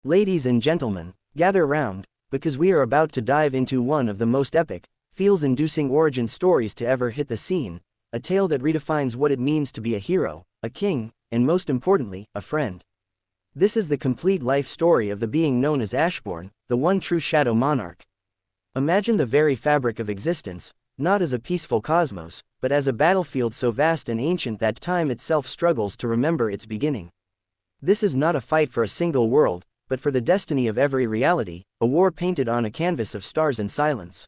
Ladies and gentlemen, gather round, because we are about to dive into one of the most epic, feels-inducing origin stories to ever hit the scene, a tale that redefines what it means to be a hero, a king, and most importantly, a friend. This is the complete life story of the being known as Ashborn, the one true Shadow Monarch. Imagine the very fabric of existence, not as a peaceful cosmos, but as a battlefield so vast and ancient that time itself struggles to remember its beginning. This is not a fight for a single world, but for the destiny of every reality, a war painted on a canvas of stars and silence.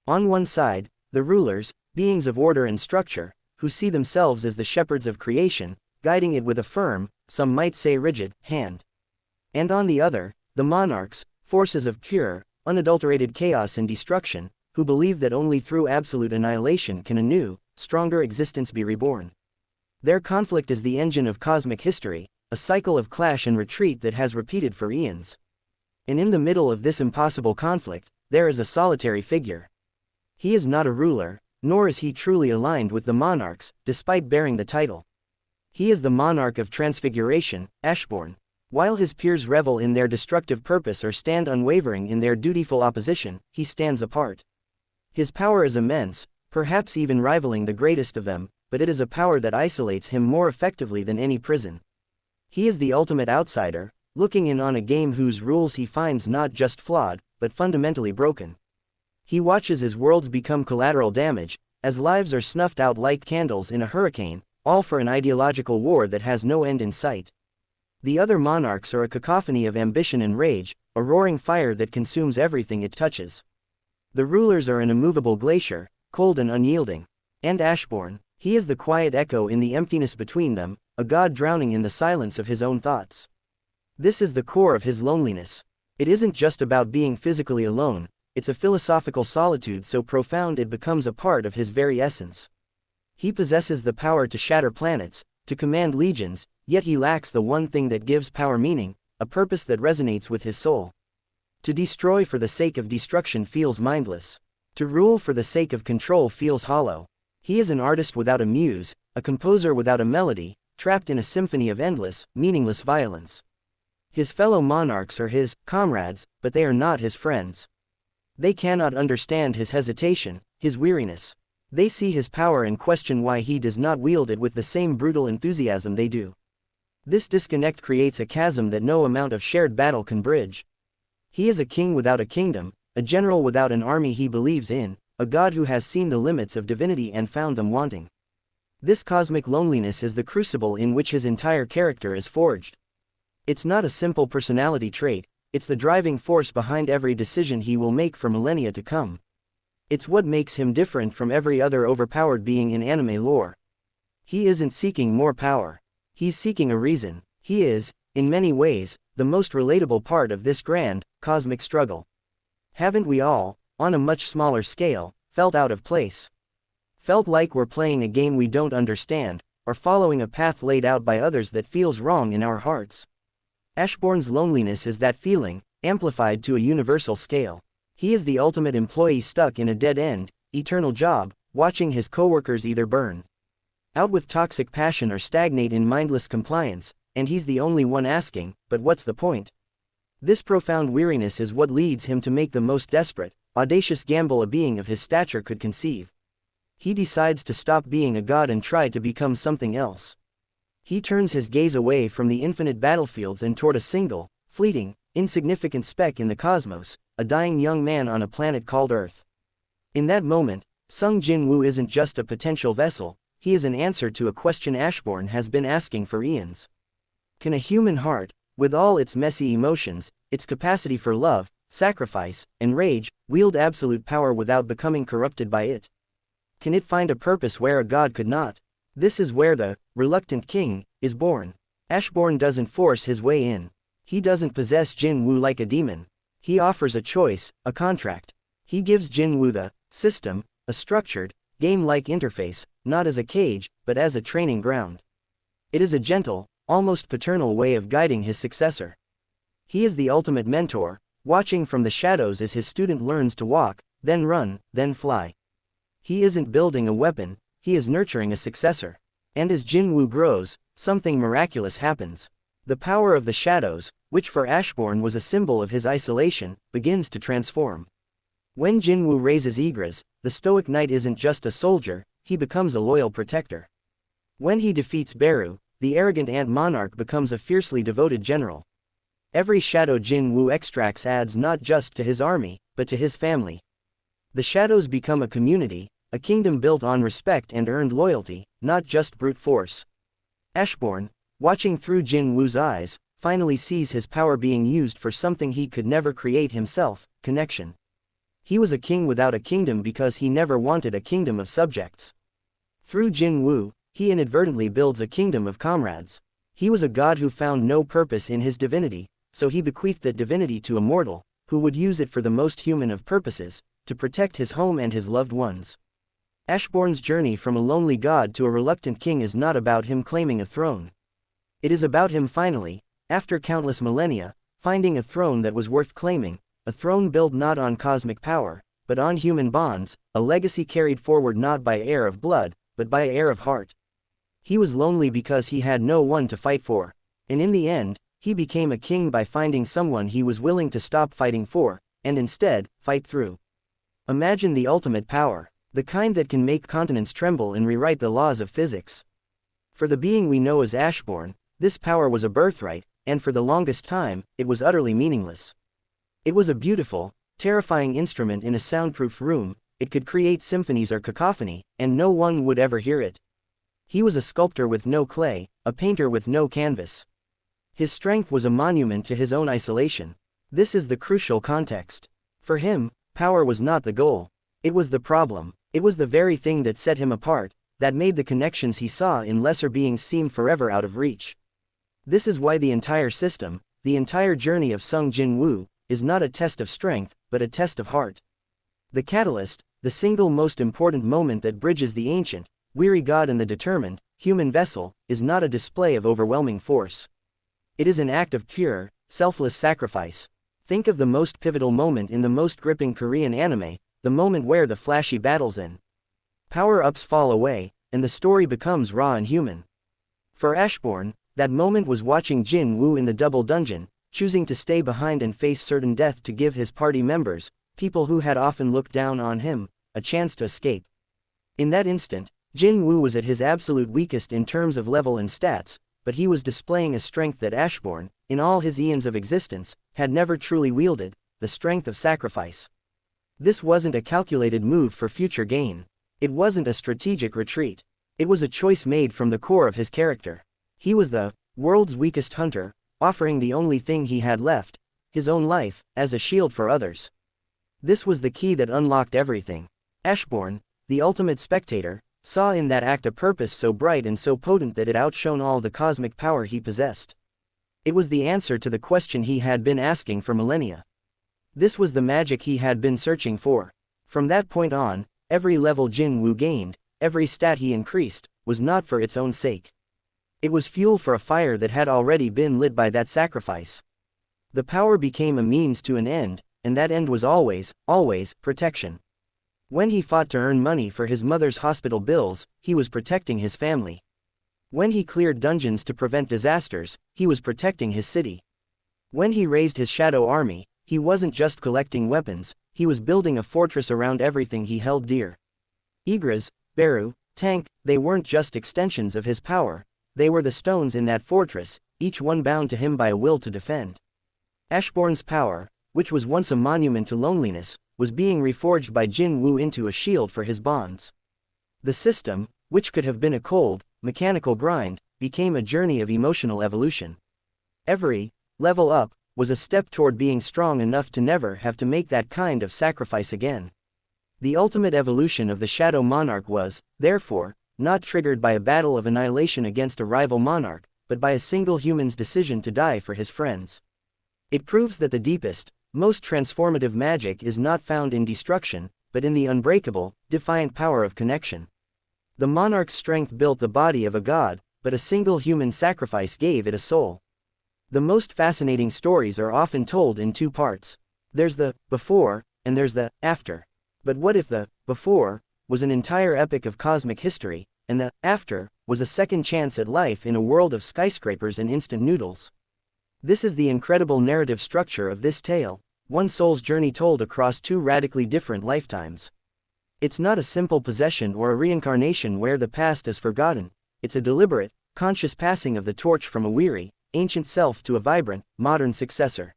On one side, the rulers, beings of order and structure, who see themselves as the shepherds of creation, guiding it with a firm, some might say rigid, hand. And on the other, the monarchs, forces of pure, unadulterated chaos and destruction, who believe that only through absolute annihilation can a new, stronger existence be reborn. Their conflict is the engine of cosmic history, a cycle of clash and retreat that has repeated for eons. And in the middle of this impossible conflict, there is a solitary figure. He is not a ruler, nor is he truly aligned with the monarchs, despite bearing the title. He is the Monarch of Transfiguration, Ashborn. While his peers revel in their destructive purpose or stand unwavering in their dutiful opposition, he stands apart. His power is immense, perhaps even rivaling the greatest of them, but it is a power that isolates him more effectively than any prison. He is the ultimate outsider, looking in on a game whose rules he finds not just flawed, but fundamentally broken. He watches as worlds become collateral damage, as lives are snuffed out like candles in a hurricane, all for an ideological war that has no end in sight. The other monarchs are a cacophony of ambition and rage, a roaring fire that consumes everything it touches. The rulers are an immovable glacier, cold and unyielding. And Ashborn, he is the quiet echo in the emptiness between them, a god drowning in the silence of his own thoughts. This is the core of his loneliness. It isn't just about being physically alone, it's a philosophical solitude so profound it becomes a part of his very essence. He possesses the power to shatter planets, to command legions, yet he lacks the one thing that gives power meaning, a purpose that resonates with his soul. To destroy for the sake of destruction feels mindless. To rule for the sake of control feels hollow. He is an artist without a muse, a composer without a melody, trapped in a symphony of endless, meaningless violence. His fellow monarchs are his comrades, but they are not his friends. They cannot understand his hesitation, his weariness. They see his power and question why he does not wield it with the same brutal enthusiasm they do. This disconnect creates a chasm that no amount of shared battle can bridge. He is a king without a kingdom, a general without an army he believes in, a god who has seen the limits of divinity and found them wanting. This cosmic loneliness is the crucible in which his entire character is forged. It's not a simple personality trait, it's the driving force behind every decision he will make for millennia to come. It's what makes him different from every other overpowered being in anime lore. He isn't seeking more power. He's seeking a reason. He is, in many ways, the most relatable part of this grand, cosmic struggle. Haven't we all, on a much smaller scale, felt out of place? Felt like we're playing a game we don't understand, or following a path laid out by others that feels wrong in our hearts? Ashborn's loneliness is that feeling, amplified to a universal scale. He is the ultimate employee stuck in a dead-end, eternal job, watching his coworkers either burn out with toxic passion or stagnate in mindless compliance, and he's the only one asking, but what's the point? This profound weariness is what leads him to make the most desperate, audacious gamble a being of his stature could conceive. He decides to stop being a god and try to become something else. He turns his gaze away from the infinite battlefields and toward a single, fleeting, insignificant speck in the cosmos, a dying young man on a planet called Earth. In that moment, Sung Jin-woo isn't just a potential vessel, he is an answer to a question Ashborn has been asking for eons. Can a human heart, with all its messy emotions, its capacity for love, sacrifice, and rage, wield absolute power without becoming corrupted by it? Can it find a purpose where a god could not? This is where the reluctant king is born. Ashborn doesn't force his way in. He doesn't possess Jin-woo like a demon. He offers a choice, a contract. He gives Jin-woo the system, a structured, game-like interface, not as a cage, but as a training ground. It is a gentle, almost paternal way of guiding his successor. He is the ultimate mentor, watching from the shadows as his student learns to walk, then run, then fly. He isn't building a weapon, he is nurturing a successor. And as Jin-woo grows, something miraculous happens. The power of the shadows, which for Ashborn was a symbol of his isolation, begins to transform. When Jin-woo raises Ygritte, the stoic knight isn't just a soldier, he becomes a loyal protector. When he defeats Beru, the arrogant ant monarch becomes a fiercely devoted general. Every shadow Jin-woo extracts adds not just to his army, but to his family. The shadows become a community, a kingdom built on respect and earned loyalty, not just brute force. Ashborn, watching through Jin-woo's eyes, finally sees his power being used for something he could never create himself: connection. He was a king without a kingdom because he never wanted a kingdom of subjects. Through Jin-woo, he inadvertently builds a kingdom of comrades. He was a god who found no purpose in his divinity, so he bequeathed that divinity to a mortal, who would use it for the most human of purposes, to protect his home and his loved ones. Ashborn's journey from a lonely god to a reluctant king is not about him claiming a throne. It is about him finally, after countless millennia, finding a throne that was worth claiming, a throne built not on cosmic power, but on human bonds, a legacy carried forward not by air of blood, but by air of heart. He was lonely because he had no one to fight for, and in the end, he became a king by finding someone he was willing to stop fighting for, and instead, fight through. Imagine the ultimate power, the kind that can make continents tremble and rewrite the laws of physics. For the being we know as Ashborn, this power was a birthright, and for the longest time, it was utterly meaningless. It was a beautiful, terrifying instrument in a soundproof room. It could create symphonies or cacophony, and no one would ever hear it. He was a sculptor with no clay, a painter with no canvas. His strength was a monument to his own isolation. This is the crucial context. For him, power was not the goal. It was the problem. It was the very thing that set him apart, that made the connections he saw in lesser beings seem forever out of reach. This is why the entire system, the entire journey of Sung Jin-woo, is not a test of strength, but a test of heart. The catalyst, the single most important moment that bridges the ancient, weary god and the determined, human vessel, is not a display of overwhelming force. It is an act of pure, selfless sacrifice. Think of the most pivotal moment in the most gripping Korean anime, the moment where the flashy battles end. Power-ups fall away, and the story becomes raw and human. For Ashborn, that moment was watching Jin-woo in the double dungeon, choosing to stay behind and face certain death to give his party members, people who had often looked down on him, a chance to escape. In that instant, Jin-woo was at his absolute weakest in terms of level and stats, but he was displaying a strength that Ashborn, in all his eons of existence, had never truly wielded, the strength of sacrifice. This wasn't a calculated move for future gain. It wasn't a strategic retreat. It was a choice made from the core of his character. He was the world's weakest hunter, offering the only thing he had left, his own life, as a shield for others. This was the key that unlocked everything. Ashborn, the ultimate spectator, saw in that act a purpose so bright and so potent that it outshone all the cosmic power he possessed. It was the answer to the question he had been asking for millennia. This was the magic he had been searching for. From that point on, every level Jin-woo gained, every stat he increased, was not for its own sake. It was fuel for a fire that had already been lit by that sacrifice. The power became a means to an end, and that end was always, protection. When he fought to earn money for his mother's hospital bills, he was protecting his family. When he cleared dungeons to prevent disasters, he was protecting his city. When he raised his shadow army, he wasn't just collecting weapons, he was building a fortress around everything he held dear. Ygritte, Beru, Tank, they weren't just extensions of his power, they were the stones in that fortress, each one bound to him by a will to defend. Ashborn's power, which was once a monument to loneliness, was being reforged by Jin-woo into a shield for his bonds. The system, which could have been a cold, mechanical grind, became a journey of emotional evolution. Every level up was a step toward being strong enough to never have to make that kind of sacrifice again. The ultimate evolution of the Shadow Monarch was, therefore, not triggered by a battle of annihilation against a rival monarch, but by a single human's decision to die for his friends. It proves that the deepest, most transformative magic is not found in destruction, but in the unbreakable, defiant power of connection. The monarch's strength built the body of a god, but a single human sacrifice gave it a soul. The most fascinating stories are often told in two parts. There's the before, and there's the after. But what if the before was an entire epic of cosmic history, and the after was a second chance at life in a world of skyscrapers and instant noodles? This is the incredible narrative structure of this tale, one soul's journey told across two radically different lifetimes. It's not a simple possession or a reincarnation where the past is forgotten, it's a deliberate, conscious passing of the torch from a weary, ancient self to a vibrant, modern successor.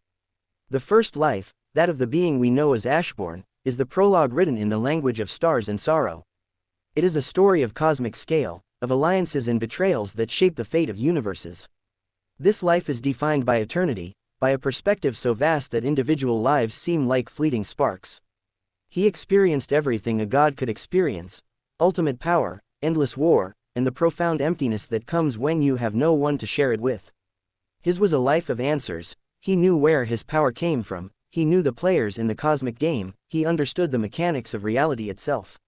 The first life, that of the being we know as Ashborn, is the prologue written in the language of stars and sorrow. It is a story of cosmic scale, of alliances and betrayals that shape the fate of universes. This life is defined by eternity, by a perspective so vast that individual lives seem like fleeting sparks. He experienced everything a god could experience: ultimate power, endless war, and the profound emptiness that comes when you have no one to share it with. His was a life of answers. He knew where his power came from, he knew the players in the cosmic game, he understood the mechanics of reality itself.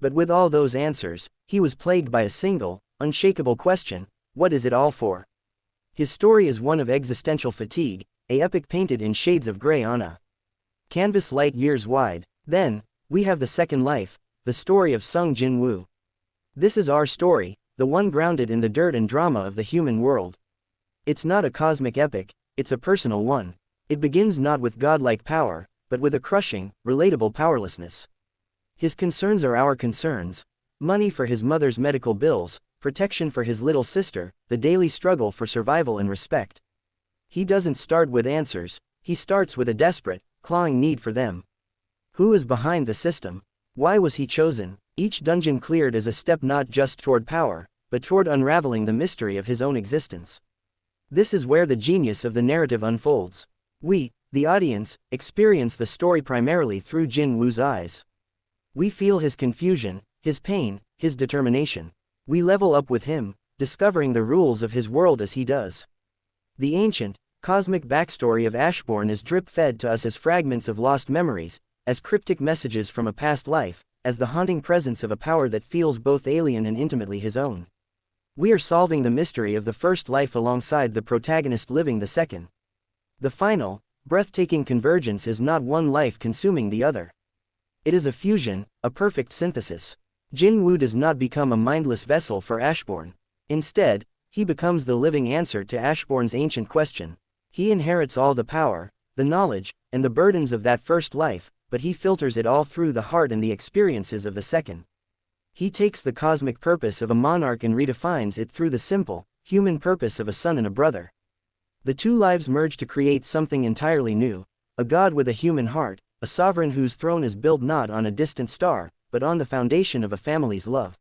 But with all those answers, he was plagued by a single, unshakable question: what is it all for? His story is one of existential fatigue, a epic painted in shades of gray on a canvas light years wide. Then, we have the second life, the story of Sung Jin-woo. This is our story, the one grounded in the dirt and drama of the human world. It's not a cosmic epic, it's a personal one. It begins not with godlike power, but with a crushing, relatable powerlessness. His concerns are our concerns: money for his mother's medical bills, protection for his little sister, the daily struggle for survival and respect. He doesn't start with answers, he starts with a desperate, clawing need for them. Who is behind the system? Why was he chosen? Each dungeon cleared is a step not just toward power, but toward unraveling the mystery of his own existence. This is where the genius of the narrative unfolds. We, the audience, experience the story primarily through Jin-woo's eyes. We feel his confusion, his pain, his determination. We level up with him, discovering the rules of his world as he does. The ancient, cosmic backstory of Ashborn is drip-fed to us as fragments of lost memories, as cryptic messages from a past life, as the haunting presence of a power that feels both alien and intimately his own. We are solving the mystery of the first life alongside the protagonist living the second. The final, breathtaking convergence is not one life consuming the other. It is a fusion, a perfect synthesis. Jin-woo does not become a mindless vessel for Ashborn. Instead, he becomes the living answer to Ashborn's ancient question. He inherits all the power, the knowledge, and the burdens of that first life, but he filters it all through the heart and the experiences of the second. He takes the cosmic purpose of a monarch and redefines it through the simple, human purpose of a son and a brother. The two lives merge to create something entirely new: a god with a human heart, a sovereign whose throne is built not on a distant star, but on the foundation of a family's love.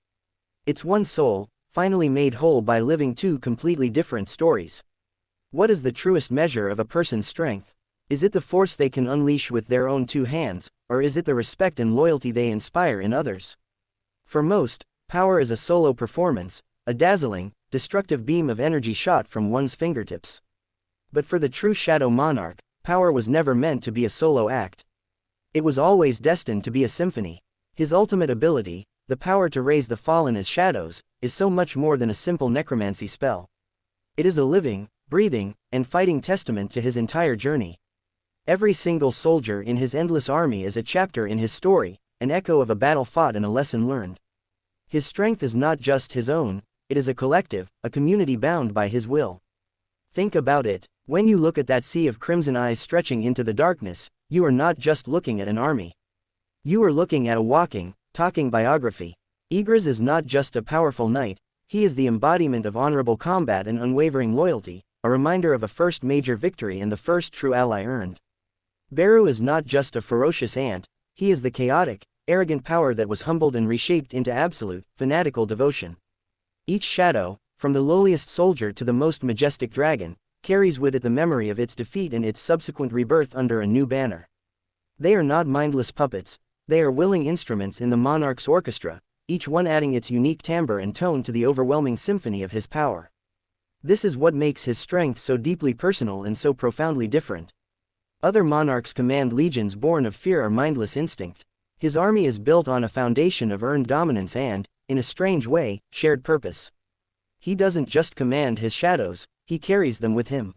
It's one soul, finally made whole by living two completely different stories. What is the truest measure of a person's strength? Is it the force they can unleash with their own two hands, or is it the respect and loyalty they inspire in others? For most, power is a solo performance, a dazzling, destructive beam of energy shot from one's fingertips. But for the true Shadow Monarch, power was never meant to be a solo act. It was always destined to be a symphony. His ultimate ability, the power to raise the fallen as shadows, is so much more than a simple necromancy spell. It is a living, breathing, and fighting testament to his entire journey. Every single soldier in his endless army is a chapter in his story, an echo of a battle fought and a lesson learned. His strength is not just his own, it is a collective, a community bound by his will. Think about it: when you look at that sea of crimson eyes stretching into the darkness, you are not just looking at an army. You are looking at a walking, talking biography. Ygritte is not just a powerful knight, he is the embodiment of honorable combat and unwavering loyalty, a reminder of a first major victory and the first true ally earned. Beru is not just a ferocious ant, he is the chaotic, arrogant power that was humbled and reshaped into absolute, fanatical devotion. Each shadow, from the lowliest soldier to the most majestic dragon, carries with it the memory of its defeat and its subsequent rebirth under a new banner. They are not mindless puppets, they are willing instruments in the monarch's orchestra, each one adding its unique timbre and tone to the overwhelming symphony of his power. This is what makes his strength so deeply personal and so profoundly different. Other monarchs command legions born of fear or mindless instinct. His army is built on a foundation of earned dominance and, in a strange way, shared purpose. He doesn't just command his shadows, he carries them with him.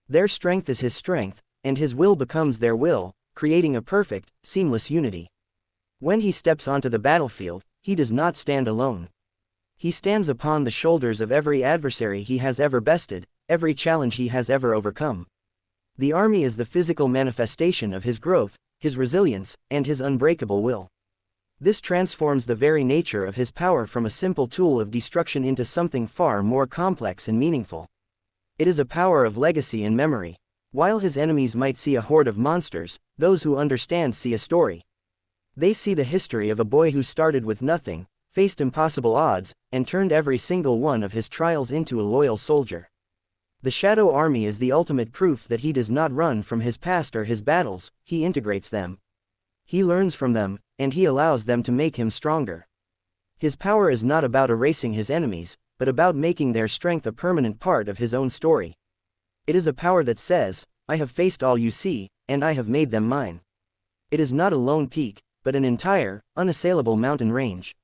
Their strength is his strength, and his will becomes their will, creating a perfect, seamless unity. When he steps onto the battlefield, he does not stand alone. He stands upon the shoulders of every adversary he has ever bested, every challenge he has ever overcome. The army is the physical manifestation of his growth, his resilience, and his unbreakable will. This transforms the very nature of his power from a simple tool of destruction into something far more complex and meaningful. It is a power of legacy and memory. While his enemies might see a horde of monsters, those who understand see a story. They see the history of a boy who started with nothing, faced impossible odds, and turned every single one of his trials into a loyal soldier. The Shadow Army is the ultimate proof that he does not run from his past or his battles, he integrates them. He learns from them, and he allows them to make him stronger. His power is not about erasing his enemies, but about making their strength a permanent part of his own story. It is a power that says, I have faced all you see, and I have made them mine. It is not a lone peak, but an entire, unassailable mountain range.